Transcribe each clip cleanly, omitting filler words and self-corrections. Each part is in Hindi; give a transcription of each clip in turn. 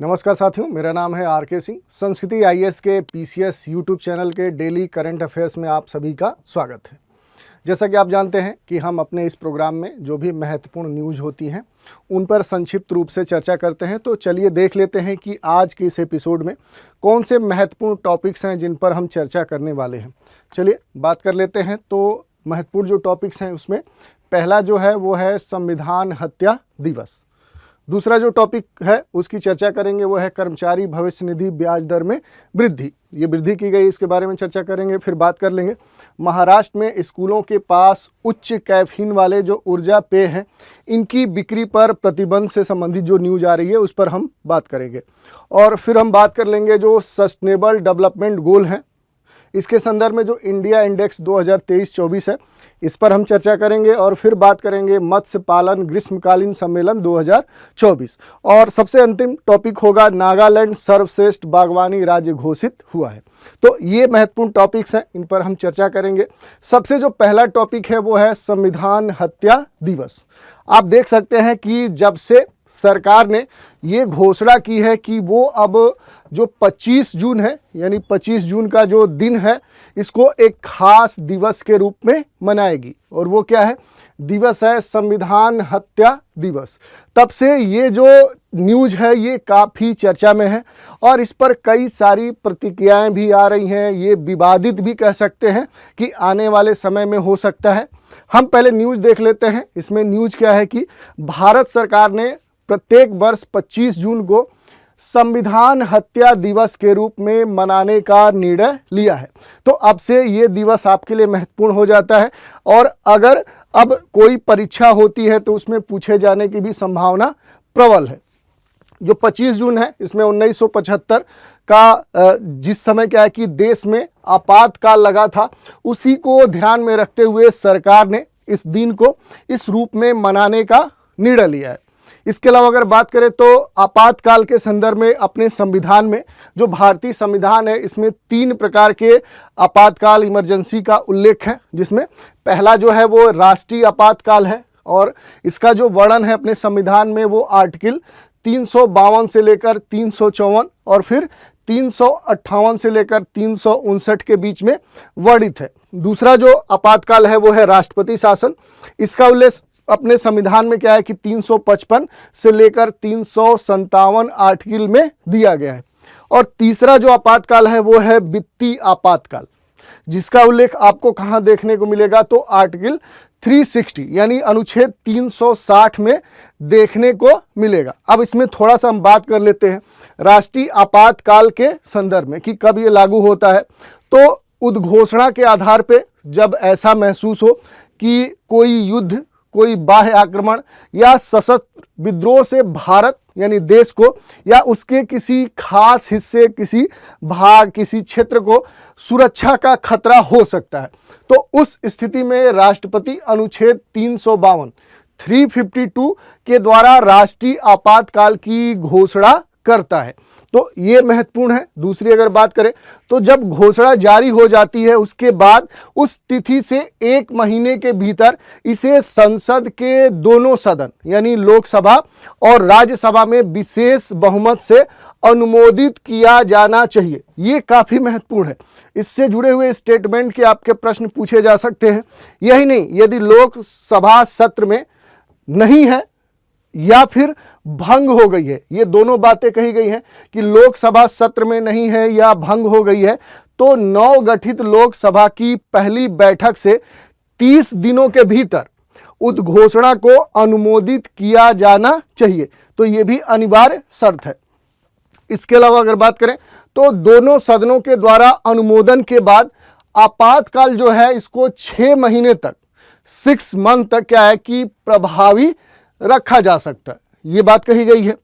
नमस्कार साथियों, मेरा नाम है आर के सिंह। संस्कृति आईएएस के पीसीएस यूट्यूब चैनल के डेली करंट अफेयर्स में आप सभी का स्वागत है। जैसा कि आप जानते हैं कि हम अपने इस प्रोग्राम में जो भी महत्वपूर्ण न्यूज़ होती हैं उन पर संक्षिप्त रूप से चर्चा करते हैं। तो चलिए देख लेते हैं कि आज के इस एपिसोड में कौन से महत्वपूर्ण टॉपिक्स हैं जिन पर हम चर्चा करने वाले हैं। चलिए बात कर लेते हैं। तो महत्वपूर्ण जो टॉपिक्स हैं उसमें पहला जो है वो है संविधान हत्या दिवस। दूसरा जो टॉपिक है उसकी चर्चा करेंगे वो है कर्मचारी भविष्य निधि ब्याज दर में वृद्धि। ये वृद्धि की गई, इसके बारे में चर्चा करेंगे। फिर बात कर लेंगे महाराष्ट्र में स्कूलों के पास उच्च कैफीन वाले जो ऊर्जा पेय हैं इनकी बिक्री पर प्रतिबंध से संबंधित जो न्यूज़ आ रही है उस पर हम बात करेंगे। और फिर हम बात कर लेंगे जो सस्टेनेबल डेवलपमेंट गोल हैं, इसके संदर्भ में जो इंडिया इंडेक्स 2023-24 है इस पर हम चर्चा करेंगे। और फिर बात करेंगे मत्स्य पालन ग्रीष्मकालीन सम्मेलन 2024। और सबसे अंतिम टॉपिक होगा नागालैंड सर्वश्रेष्ठ बागवानी राज्य घोषित हुआ है। तो ये महत्वपूर्ण टॉपिक्स हैं, इन पर हम चर्चा करेंगे। सबसे जो पहला टॉपिक है वो है संविधान हत्या दिवस। आप देख सकते हैं कि जब से सरकार ने ये घोषणा की है कि वो अब जो 25 जून है यानी 25 जून का जो दिन है इसको एक खास दिवस के रूप में मनाएगी। और वो क्या है? दिवस है संविधान हत्या दिवस। तब से ये जो न्यूज़ है ये काफ़ी चर्चा में है और इस पर कई सारी प्रतिक्रियाएं भी आ रही हैं। ये विवादित भी कह सकते हैं कि आने वाले समय में हो सकता है। हम पहले न्यूज़ देख लेते हैं। इसमें न्यूज़ क्या है कि भारत सरकार ने प्रत्येक वर्ष 25 जून को संविधान हत्या दिवस के रूप में मनाने का निर्णय लिया है। तो अब से ये दिवस आपके लिए महत्वपूर्ण हो जाता है और अगर अब कोई परीक्षा होती है तो उसमें पूछे जाने की भी संभावना प्रबल है। जो 25 जून है इसमें 1975 का जिस समय क्या है कि देश में आपातकाल लगा था उसी को ध्यान में रखते हुए सरकार ने इस दिन को इस रूप में मनाने का निर्णय लिया है। इसके अलावा अगर बात करें तो आपातकाल के संदर्भ में अपने संविधान में जो भारतीय संविधान है इसमें 3 प्रकार के आपातकाल इमरजेंसी का उल्लेख है, जिसमें पहला जो है वो राष्ट्रीय आपातकाल है और इसका जो वर्णन है अपने संविधान में वो आर्टिकल 352 से लेकर 354 और फिर 358 से लेकर 359 के बीच में वर्णित है। दूसरा जो आपातकाल है वो है राष्ट्रपति शासन। इसका उल्लेख अपने संविधान में क्या है कि 355 से लेकर 357 आर्टिकल में दिया गया है। और तीसरा जो आपातकाल है वो है वित्तीय आपातकाल, जिसका उल्लेख आपको कहाँ देखने को मिलेगा तो आर्टिकल 360 यानी अनुच्छेद 360 में देखने को मिलेगा। अब इसमें थोड़ा सा हम बात कर लेते हैं राष्ट्रीय आपातकाल के संदर्भ में कि कब ये लागू होता है। तो उद्घोषणा के आधार पे जब ऐसा महसूस हो कि कोई युद्ध, कोई बाह्य आक्रमण या सशस्त्र विद्रोह से भारत यानी देश को या उसके किसी खास हिस्से, किसी भाग, किसी क्षेत्र को सुरक्षा का खतरा हो सकता है, तो उस स्थिति में राष्ट्रपति अनुच्छेद 352 के द्वारा राष्ट्रीय आपातकाल की घोषणा करता है। तो ये महत्वपूर्ण है। दूसरी अगर बात करें तो जब घोषणा जारी हो जाती है उसके बाद उस तिथि से 1 महीने के भीतर इसे संसद के दोनों सदन यानी लोकसभा और राज्यसभा में विशेष बहुमत से अनुमोदित किया जाना चाहिए। ये काफ़ी महत्वपूर्ण है। इससे जुड़े हुए स्टेटमेंट के आपके प्रश्न पूछे जा सकते हैं। यही नहीं, यदि लोकसभा सत्र में नहीं है या फिर भंग हो गई है, ये दोनों बातें कही गई हैं कि लोकसभा सत्र में नहीं है या भंग हो गई है, तो नवगठित लोकसभा की पहली बैठक से 30 दिनों के भीतर उद्घोषणा को अनुमोदित किया जाना चाहिए। तो ये भी अनिवार्य शर्त है। इसके अलावा अगर बात करें तो दोनों सदनों के द्वारा अनुमोदन के बाद आपातकाल जो है इसको 6 महीने तक 6 मंथ तक क्या है कि प्रभावी रखा जा सकता है। ये बात कही गई है।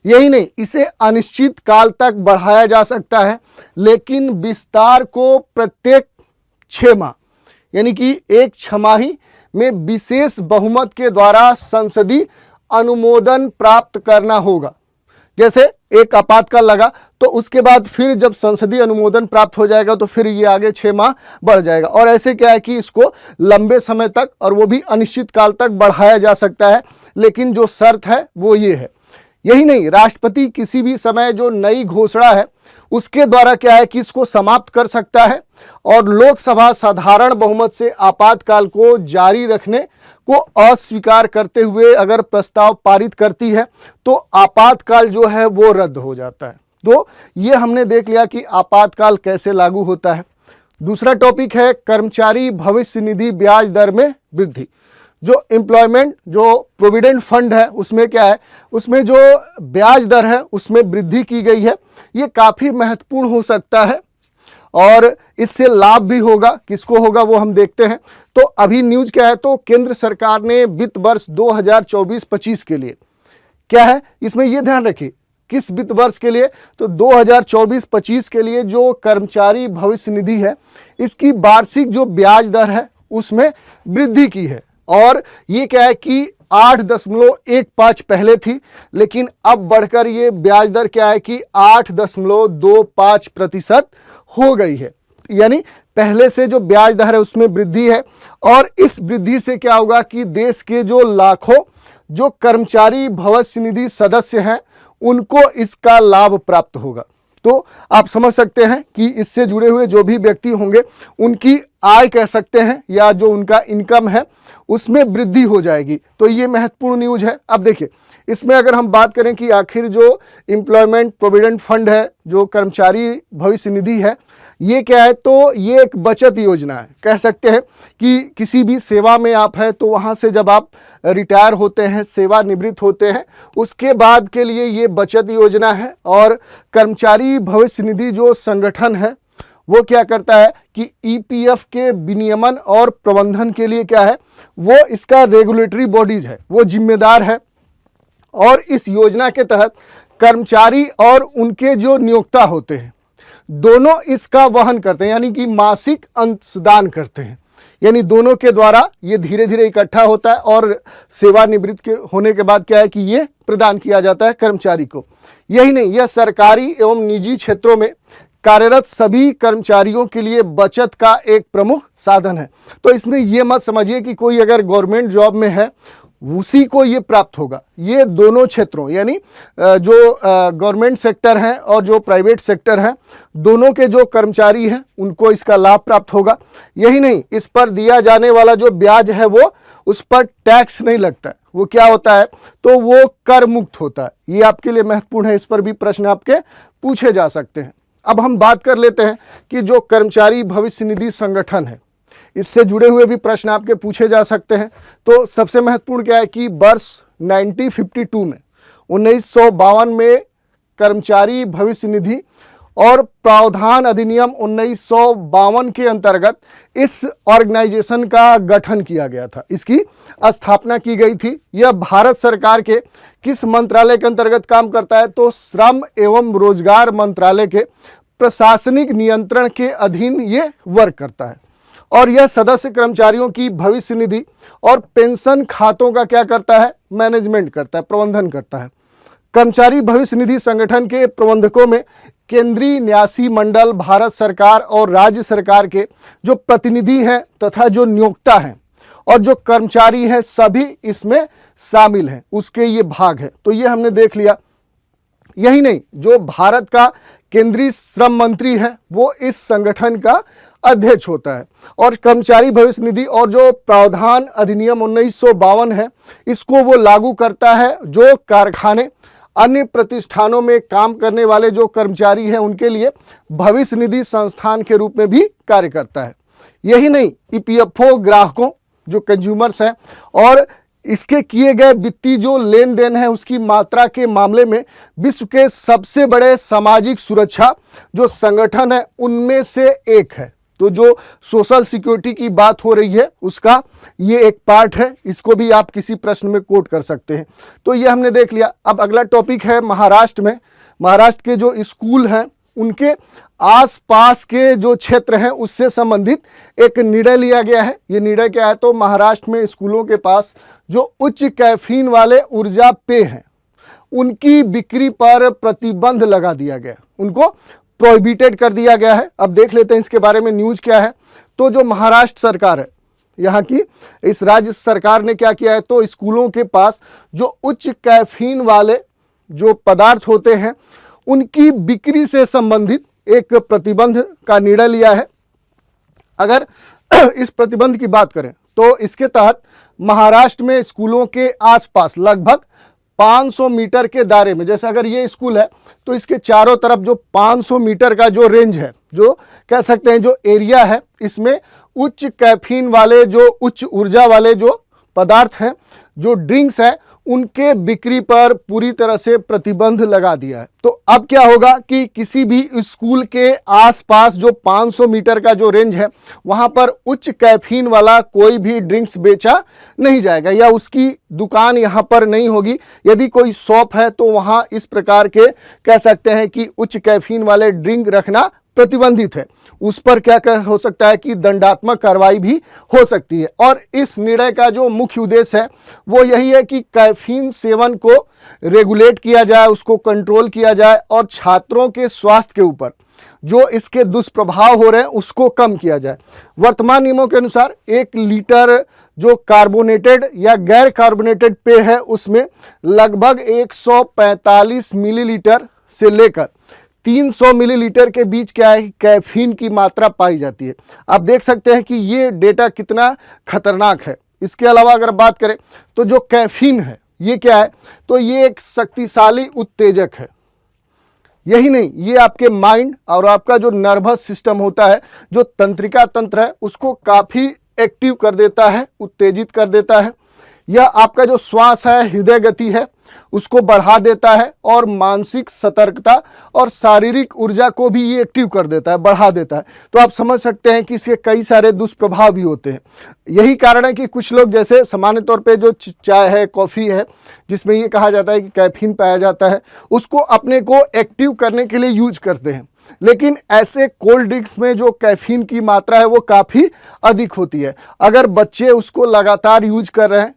यही नहीं, इसे अनिश्चित काल तक बढ़ाया जा सकता है, लेकिन विस्तार को प्रत्येक 6 माह यानी कि एक छमाही में विशेष बहुमत के द्वारा संसदीय अनुमोदन प्राप्त करना होगा। जैसे एक आपातकाल लगा तो उसके बाद फिर जब संसदीय अनुमोदन प्राप्त हो जाएगा तो फिर ये आगे 6 माह बढ़ जाएगा। और ऐसे क्या है कि इसको लंबे समय तक और वो भी अनिश्चित काल तक बढ़ाया जा सकता है, लेकिन जो शर्त है वो ये है। यही नहीं, राष्ट्रपति किसी भी समय जो नई घोषणा है उसके द्वारा क्या है कि इसको समाप्त कर सकता है, और लोकसभा साधारण बहुमत से आपातकाल को जारी रखने को अस्वीकार करते हुए अगर प्रस्ताव पारित करती है तो आपातकाल जो है वो रद्द हो जाता है। तो ये हमने देख लिया कि आपातकाल कैसे लागू होता है। दूसरा टॉपिक है कर्मचारी भविष्य निधि ब्याज दर में वृद्धि। जो एम्प्लॉयमेंट जो प्रोविडेंट फंड है उसमें क्या है, उसमें जो ब्याज दर है उसमें वृद्धि की गई है। ये काफ़ी महत्वपूर्ण हो सकता है और इससे लाभ भी होगा, किसको होगा वो हम देखते हैं। तो अभी न्यूज़ क्या है, तो केंद्र सरकार ने वित्त वर्ष 2024-25 के लिए क्या है, इसमें ये ध्यान रखिए किस वित्त वर्ष के लिए, तो 2024-25 के लिए जो कर्मचारी भविष्य निधि है इसकी वार्षिक जो ब्याज दर है उसमें वृद्धि की है। और ये क्या है कि 8.15 पहले थी, लेकिन अब बढ़कर ये ब्याज दर क्या है कि 8.25% हो गई है। यानी पहले से जो ब्याज दर है उसमें वृद्धि है, और इस वृद्धि से क्या होगा कि देश के जो लाखों जो कर्मचारी भविष्य निधि सदस्य हैं उनको इसका लाभ प्राप्त होगा। तो आप समझ सकते हैं कि इससे जुड़े हुए जो भी व्यक्ति होंगे उनकी आय कह सकते हैं या जो उनका इनकम है उसमें वृद्धि हो जाएगी। तो ये महत्वपूर्ण न्यूज़ है। अब देखिए इसमें अगर हम बात करें कि आखिर जो एम्प्लॉयमेंट प्रोविडेंट फंड है, जो कर्मचारी भविष्य निधि है, ये क्या है, तो ये एक बचत योजना है। कह सकते हैं कि किसी भी सेवा में आप हैं तो वहाँ से जब आप रिटायर होते हैं, सेवानिवृत्त होते हैं, उसके बाद के लिए ये बचत योजना है। और कर्मचारी भविष्य निधि जो संगठन है वो क्या करता है कि ईपीएफ के विनियमन और प्रबंधन के लिए क्या है, वो इसका रेगुलेटरी बॉडीज है, वो जिम्मेदार है। और इस योजना के तहत कर्मचारी और उनके जो नियोक्ता होते हैं दोनों इसका वहन करते हैं, यानी कि मासिक अंशदान करते हैं। यानी दोनों के द्वारा ये धीरे धीरे इकट्ठा होता है और सेवानिवृत्त के होने के बाद क्या है कि ये प्रदान किया जाता है कर्मचारी को। यही नहीं, यह सरकारी एवं निजी क्षेत्रों में कार्यरत सभी कर्मचारियों के लिए बचत का एक प्रमुख साधन है। तो इसमें यह मत समझिए कि कोई अगर गवर्नमेंट जॉब में है उसी को ये प्राप्त होगा। ये दोनों क्षेत्रों यानी जो गवर्नमेंट सेक्टर है और जो प्राइवेट सेक्टर है, दोनों के जो कर्मचारी हैं उनको इसका लाभ प्राप्त होगा। यही नहीं, इस पर दिया जाने वाला जो ब्याज है वो उस पर टैक्स नहीं लगता है। वो क्या होता है, तो वो कर मुक्त होता है। ये आपके लिए महत्वपूर्ण है, इस पर भी प्रश्न आपके पूछे जा सकते हैं। अब हम बात कर लेते हैं कि जो कर्मचारी भविष्य निधि संगठन है इससे जुड़े हुए भी प्रश्न आपके पूछे जा सकते हैं। तो सबसे महत्वपूर्ण क्या है कि वर्ष 1952 में 1952 में कर्मचारी भविष्य निधि और प्रावधान अधिनियम 1952 के अंतर्गत इस ऑर्गेनाइजेशन का गठन किया गया था, इसकी स्थापना की गई थी। यह भारत सरकार के किस मंत्रालय के अंतर्गत काम करता है, तो श्रम एवं रोजगार मंत्रालय के प्रशासनिक नियंत्रण के अधीन ये वर्क करता है। और यह सदस्य कर्मचारियों की भविष्य निधि और पेंशन खातों का क्या करता है, मैनेजमेंट करता है, प्रबंधन करता है। कर्मचारी भविष्य निधि संगठन के प्रबंधकों में केंद्रीय न्यासी मंडल, भारत सरकार और राज्य सरकार के जो प्रतिनिधि हैं तथा जो नियोक्ता हैं और जो कर्मचारी हैं सभी इसमें शामिल हैं, उसके ये भाग है। तो ये हमने देख लिया। यही नहीं, जो भारत का केंद्रीय श्रम मंत्री है वो इस संगठन का अध्यक्ष होता है। और कर्मचारी भविष्य निधि और जो प्रावधान अधिनियम 1952 है इसको वो लागू करता है जो कारखाने अन्य प्रतिष्ठानों में काम करने वाले जो कर्मचारी हैं उनके लिए भविष्य निधि संस्थान के रूप में भी कार्य करता है। यही नहीं, ईपीएफओ ग्राहकों जो कंज्यूमर्स हैं और इसके किए गए वित्तीय जो लेन देन है उसकी मात्रा के मामले में विश्व के सबसे बड़े सामाजिक सुरक्षा जो संगठन है उनमें से एक है। तो जो सोशल सिक्योरिटी की बात हो रही है उसका ये एक पार्ट है, इसको भी आप किसी प्रश्न में कोट कर सकते हैं। तो ये हमने देख लिया। अब अगला टॉपिक है महाराष्ट्र में। महाराष्ट्र के जो स्कूल हैं उनके आसपास के जो क्षेत्र हैं उससे संबंधित एक निर्णय लिया गया है। ये निर्णय क्या है, तो महाराष्ट्र में स्कूलों के पास जो उच्च कैफीन वाले ऊर्जा पेय हैं उनकी बिक्री पर प्रतिबंध लगा दिया गया, उनको प्रोहिबिटेड कर दिया गया है। अब देख लेते हैं इसके बारे में न्यूज़ क्या है। तो जो महाराष्ट्र सरकार है, यहाँ की इस राज्य सरकार ने क्या किया है, तो स्कूलों के पास जो उच्च कैफीन वाले जो पदार्थ होते हैं उनकी बिक्री से संबंधित एक प्रतिबंध का निर्णय लिया है। अगर इस प्रतिबंध की बात करें तो इसके तहत महाराष्ट्र में स्कूलों के आसपास लगभग 500 मीटर के दायरे में, जैसे अगर ये स्कूल है तो इसके चारों तरफ जो 500 मीटर का जो रेंज है, जो कह सकते हैं जो एरिया है, इसमें उच्च कैफीन वाले, जो उच्च ऊर्जा वाले जो पदार्थ हैं, जो ड्रिंक्स हैं, उनके बिक्री पर पूरी तरह से प्रतिबंध लगा दिया है। तो अब क्या होगा कि किसी भी स्कूल के आसपास जो 500 मीटर का जो रेंज है वहां पर उच्च कैफीन वाला कोई भी ड्रिंक्स बेचा नहीं जाएगा या उसकी दुकान यहां पर नहीं होगी। यदि कोई शॉप है तो वहां इस प्रकार के कह सकते हैं कि उच्च कैफीन वाले ड्रिंक रखना प्रतिबंधित है। उस पर क्या हो सकता है कि दंडात्मक कार्रवाई भी हो सकती है। और इस निर्णय का जो मुख्य उद्देश्य है वो यही है कि कैफीन सेवन को रेगुलेट किया जाए, उसको कंट्रोल किया जाए और छात्रों के स्वास्थ्य के ऊपर जो इसके दुष्प्रभाव हो रहे हैं उसको कम किया जाए। वर्तमान नियमों के अनुसार 1 लीटर जो कार्बोनेटेड या गैर कार्बोनेटेड पेय है उसमें लगभग 145 मिलीलीटर से लेकर 300 मिलीलीटर के बीच क्या है कैफीन की मात्रा पाई जाती है। आप देख सकते हैं कि ये डेटा कितना खतरनाक है। इसके अलावा अगर बात करें तो जो कैफीन है ये क्या है, तो ये एक शक्तिशाली उत्तेजक है। यही नहीं, ये आपके माइंड और आपका जो नर्वस सिस्टम होता है, जो तंत्रिका तंत्र है, उसको काफ़ी एक्टिव कर देता है, उत्तेजित कर देता है। यह आपका जो श्वास है, हृदय गति है, उसको बढ़ा देता है और मानसिक सतर्कता और शारीरिक ऊर्जा को भी ये एक्टिव कर देता है, बढ़ा देता है। तो आप समझ सकते हैं कि इसके कई सारे दुष्प्रभाव भी होते हैं। यही कारण है कि कुछ लोग जैसे सामान्य तौर पे जो चाय है, कॉफ़ी है, जिसमें ये कहा जाता है कि कैफीन पाया जाता है, उसको अपने को एक्टिव करने के लिए यूज करते हैं। लेकिन ऐसे कोल्ड ड्रिंक्स में जो कैफीन की मात्रा है वो काफ़ी अधिक होती है। अगर बच्चे उसको लगातार यूज कर रहे हैं,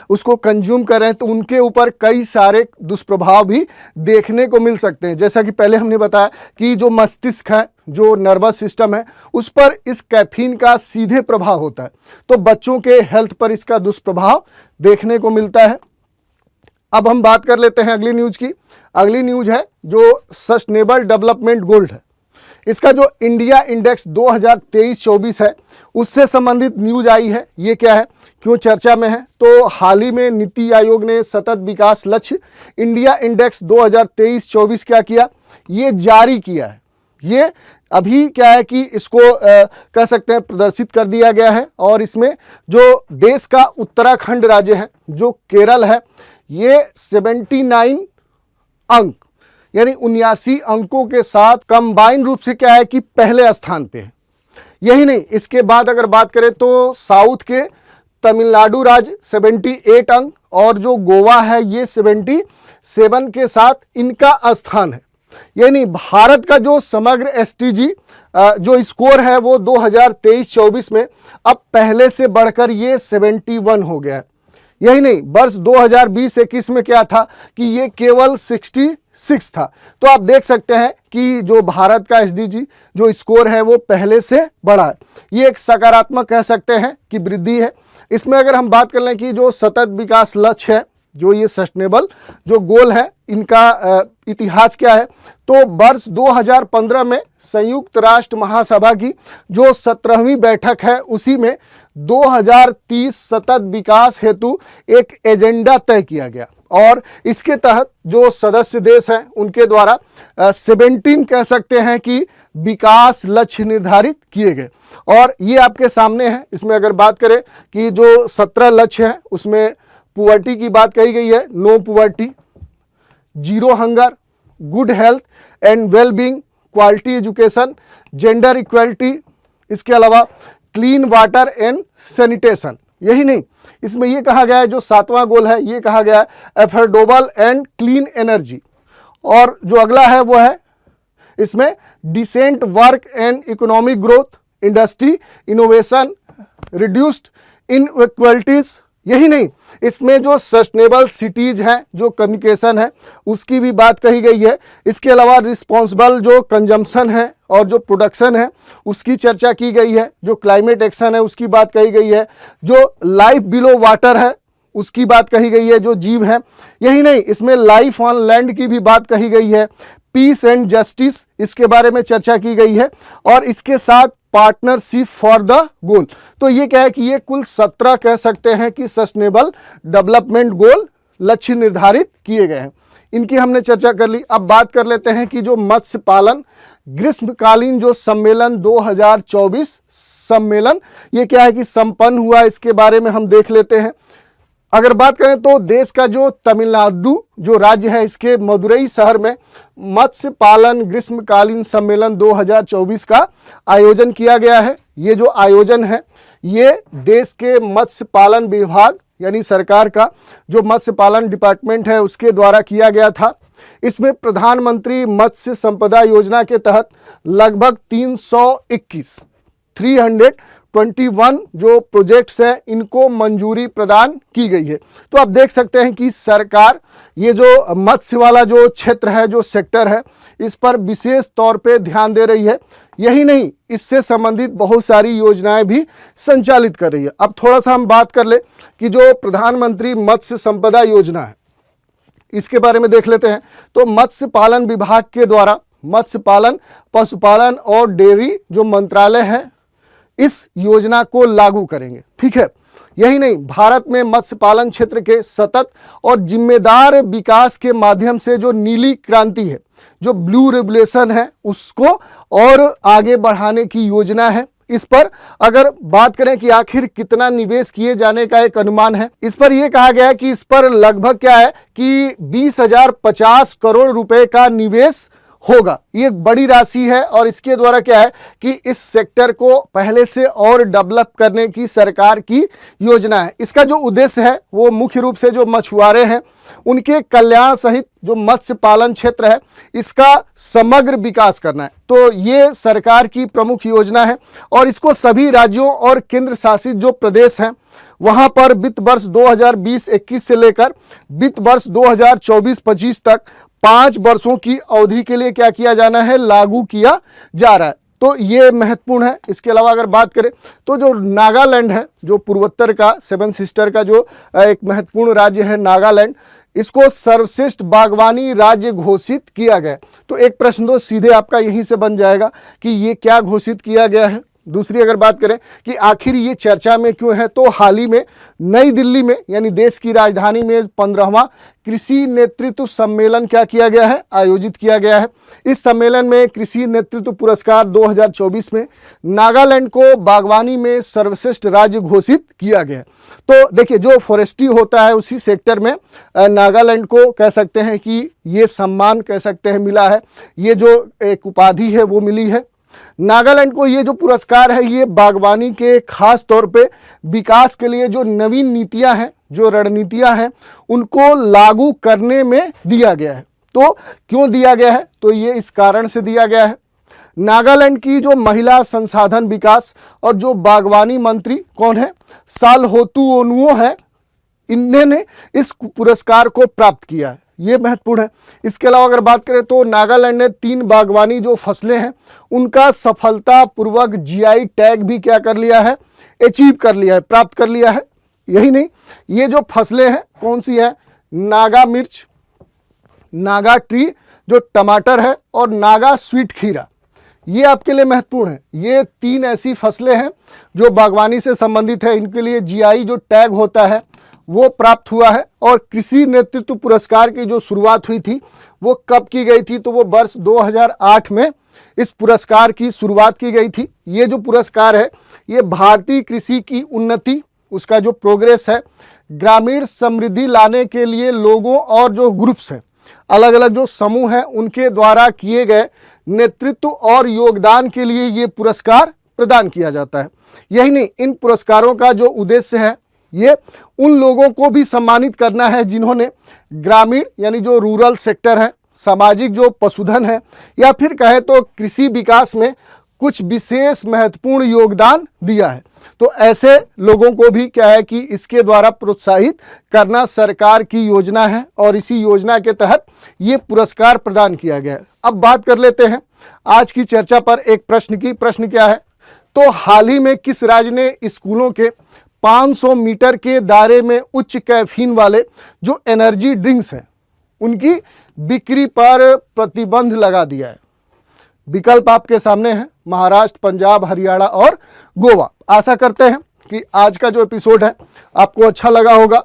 उसको कंज्यूम कर रहे हैं, तो उनके ऊपर कई सारे दुष्प्रभाव भी देखने को मिल सकते हैं। जैसा कि पहले हमने बताया कि जो मस्तिष्क है, जो नर्वस सिस्टम है, उस पर इस कैफीन का सीधे प्रभाव होता है। तो बच्चों के हेल्थ पर इसका दुष्प्रभाव देखने को मिलता है। अब हम बात कर लेते हैं अगली न्यूज की। अगली न्यूज है जो सस्टेनेबल डेवलपमेंट गोल्ड है। इसका जो इंडिया इंडेक्स 2023-24 है उससे संबंधित न्यूज आई है। ये क्या है, क्यों चर्चा में है, तो हाल ही में नीति आयोग ने सतत विकास लक्ष्य इंडिया इंडेक्स 2023-24 क्या किया, ये जारी किया है। ये अभी क्या है कि इसको कह सकते हैं प्रदर्शित कर दिया गया है। और इसमें जो देश का उत्तराखंड राज्य है, जो केरल है, ये 79 अंक यानी 79 अंकों के साथ कंबाइन रूप से क्या है कि पहले स्थान पे है। यही नहीं, इसके बाद अगर बात करें तो साउथ के तमिलनाडु राज्य 78 अंक और जो गोवा है ये 77 के साथ इनका स्थान है। यानी भारत का जो समग्र एसटीजी जो स्कोर है वो 2023-24 में अब पहले से बढ़कर ये 71 हो गया है। यही नहीं, वर्ष 2020-21 में क्या था कि ये केवल 66 था। तो आप देख सकते हैं कि जो भारत का एसडीजी जो स्कोर है वो पहले से बढ़ा है। ये एक सकारात्मक कह सकते हैं कि वृद्धि है। इसमें अगर हम बात कर लें कि जो सतत विकास लक्ष्य है, जो ये सस्टेनेबल जो गोल है, इनका इतिहास क्या है, तो वर्ष 2015 में संयुक्त राष्ट्र महासभा की जो 17वीं बैठक है उसी में 2030 सतत विकास हेतु एक एजेंडा तय किया गया और इसके तहत जो सदस्य देश हैं उनके द्वारा 17 कह सकते हैं कि विकास लक्ष्य निर्धारित किए गए। और ये आपके सामने है। इसमें अगर बात करें कि जो 17 लक्ष्य हैं उसमें पुअर्टी की बात कही गई है, no poverty, zero hunger, good health and wellbeing, quality education, gender equality, इसके अलावा क्लीन वाटर एंड सैनिटेशन। यही नहीं, इसमें ये कहा गया है, जो 7वां गोल है ये कहा गया है एफोर्डेबल एंड क्लीन एनर्जी। और जो अगला है वो है इसमें decent work and economic growth, industry innovation, reduced inequalities. यही नहीं, इसमें जो सस्टेनेबल सिटीज हैं, जो कम्युनिकेशन है उसकी भी बात कही गई है। इसके अलावा रिस्पॉन्सिबल जो कंजम्पशन है और जो प्रोडक्शन है उसकी चर्चा की गई है। जो क्लाइमेट एक्शन है उसकी बात कही गई है। जो लाइफ बिलो वाटर है उसकी बात कही गई है, जो जीव है। यही नहीं, इसमें लाइफ ऑन लैंड की भी बात कही गई है, पीस एंड जस्टिस इसके बारे में चर्चा की गई है, और इसके साथ पार्टनरशिप फॉर द गोल। तो ये क्या है कि ये कुल 17 कह सकते हैं कि सस्टेनेबल डेवलपमेंट गोल लक्ष्य निर्धारित किए गए हैं। इनकी हमने चर्चा कर ली। अब बात कर लेते हैं कि जो मत्स्य पालन ग्रीष्मकालीन जो सम्मेलन 2024 सम्मेलन ये क्या है कि संपन्न हुआ, इसके बारे में हम देख लेते हैं। अगर बात करें तो देश का जो तमिलनाडु जो राज्य है, इसके मदुरई शहर में मत्स्य पालन ग्रीष्मकालीन सम्मेलन 2024 का आयोजन किया गया है। ये जो आयोजन है ये देश के मत्स्य पालन विभाग यानी सरकार का जो मत्स्य पालन डिपार्टमेंट है उसके द्वारा किया गया था। इसमें प्रधानमंत्री मत्स्य संपदा योजना के तहत लगभग 321 जो प्रोजेक्ट्स हैं इनको मंजूरी प्रदान की गई है। तो आप देख सकते हैं कि सरकार ये जो मत्स्य वाला जो क्षेत्र है, जो सेक्टर है, इस पर विशेष तौर पे ध्यान दे रही है। यही नहीं, इससे संबंधित बहुत सारी योजनाएं भी संचालित कर रही है। अब थोड़ा सा हम बात कर ले कि जो प्रधानमंत्री मत्स्य संपदा योजना है इसके बारे में देख लेते हैं। तो मत्स्य पालन विभाग के द्वारा मत्स्य पालन, पशुपालन और डेयरी जो मंत्रालय है इस योजना को लागू करेंगे। ठीक है, यही नहीं, भारत में मत्स्य पालन क्षेत्र के सतत और जिम्मेदार विकास के माध्यम से जो नीली क्रांति है, जो ब्लू रेवोल्यूशन है, उसको और आगे बढ़ाने की योजना है। इस पर अगर बात करें कि आखिर कितना निवेश किए जाने का एक अनुमान है, इस पर यह कहा गया है कि इस पर लगभग क्या है कि 20,050 करोड़ रुपए का निवेश होगा। ये एक बड़ी राशि है और इसके द्वारा क्या है कि इस सेक्टर को पहले से और डेवलप करने की सरकार की योजना है। इसका जो उद्देश्य है वो मुख्य रूप से जो मछुआरे हैं उनके कल्याण सहित जो मत्स्य पालन क्षेत्र है इसका समग्र विकास करना है। तो ये सरकार की प्रमुख योजना है और इसको सभी राज्यों और केंद्र शासित जो प्रदेश हैं वहां पर वित्त वर्ष 2020-21 से लेकर वित्त वर्ष 2024-25 तक 5 वर्षों की अवधि के लिए क्या किया जाना है, लागू किया जा रहा है। तो ये महत्वपूर्ण है। इसके अलावा अगर बात करें तो जो नागालैंड है, जो पूर्वोत्तर का 7 सिस्टर का जो एक महत्वपूर्ण राज्य है नागालैंड, इसको सर्वश्रेष्ठ बागवानी राज्य घोषित किया गया। तो एक प्रश्न तो सीधे आपका यहीं से बन जाएगा कि ये क्या घोषित किया गया है। दूसरी अगर बात करें कि आखिर ये चर्चा में क्यों है, तो हाल ही में नई दिल्ली में यानी देश की राजधानी में 15वां कृषि नेतृत्व सम्मेलन क्या किया गया है, आयोजित किया गया है। इस सम्मेलन में कृषि नेतृत्व पुरस्कार 2024 में नागालैंड को बागवानी में सर्वश्रेष्ठ राज्य घोषित किया गया है। तो देखिए, जो फॉरेस्ट्री होता है उसी सेक्टर में नागालैंड को कह सकते हैं कि ये सम्मान कह सकते हैं मिला है, ये जो एक उपाधि है वो मिली है नागालैंड को। ये जो पुरस्कार है ये बागवानी के खास तौर पे विकास के लिए जो नवीन नीतियां हैं, जो रणनीतियां हैं, उनको लागू करने में दिया गया है। तो क्यों दिया गया है, तो ये इस कारण से दिया गया है। नागालैंड की जो महिला संसाधन विकास और जो बागवानी मंत्री कौन है, सालहोतुओनुओ है, इन्होंने इस पुरस्कार को प्राप्त किया है। ये महत्वपूर्ण है। इसके अलावा अगर बात करें तो नागालैंड ने 3 बागवानी जो फसलें हैं उनका सफलतापूर्वक जीआई टैग भी क्या कर लिया है, अचीव कर लिया है, प्राप्त कर लिया है। यही नहीं, ये जो फसलें हैं कौन सी है, नागा मिर्च, नागा ट्री जो टमाटर है और नागा स्वीट खीरा, ये आपके लिए महत्वपूर्ण है। ये 3 ऐसी फसलें हैं जो बागवानी से संबंधित है, इनके लिए जीआई जो टैग होता है वो प्राप्त हुआ है। और कृषि नेतृत्व पुरस्कार की जो शुरुआत हुई थी वो कब की गई थी, तो वो वर्ष 2008 में इस पुरस्कार की शुरुआत की गई थी। ये जो पुरस्कार है ये भारतीय कृषि की उन्नति, उसका जो प्रोग्रेस है, ग्रामीण समृद्धि लाने के लिए लोगों और जो ग्रुप्स हैं, अलग अलग जो समूह हैं, उनके द्वारा किए गए नेतृत्व और योगदान के लिए ये पुरस्कार प्रदान किया जाता है। यही नहीं, इन पुरस्कारों का जो उद्देश्य है ये उन लोगों को भी सम्मानित करना है जिन्होंने ग्रामीण यानी जो रूरल सेक्टर है, सामाजिक जो पशुधन है, या फिर कहे तो कृषि विकास में कुछ विशेष महत्वपूर्ण योगदान दिया है। तो ऐसे लोगों को भी क्या है कि इसके द्वारा प्रोत्साहित करना सरकार की योजना है और इसी योजना के तहत ये पुरस्कार प्रदान किया गया है। अब बात कर लेते हैं आज की चर्चा पर एक प्रश्न की। प्रश्न क्या है, तो हाल ही में किस राज्य ने स्कूलों के 500 मीटर के दायरे में उच्च कैफीन वाले जो एनर्जी ड्रिंक्स हैं उनकी बिक्री पर प्रतिबंध लगा दिया है। विकल्प आपके सामने है, महाराष्ट्र, पंजाब, हरियाणा और गोवा। आशा करते हैं कि आज का जो एपिसोड है आपको अच्छा लगा होगा।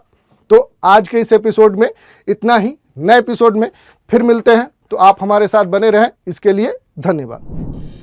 तो आज के इस एपिसोड में इतना ही। नए एपिसोड में फिर मिलते हैं, तो आप हमारे साथ बने रहें, इसके लिए धन्यवाद।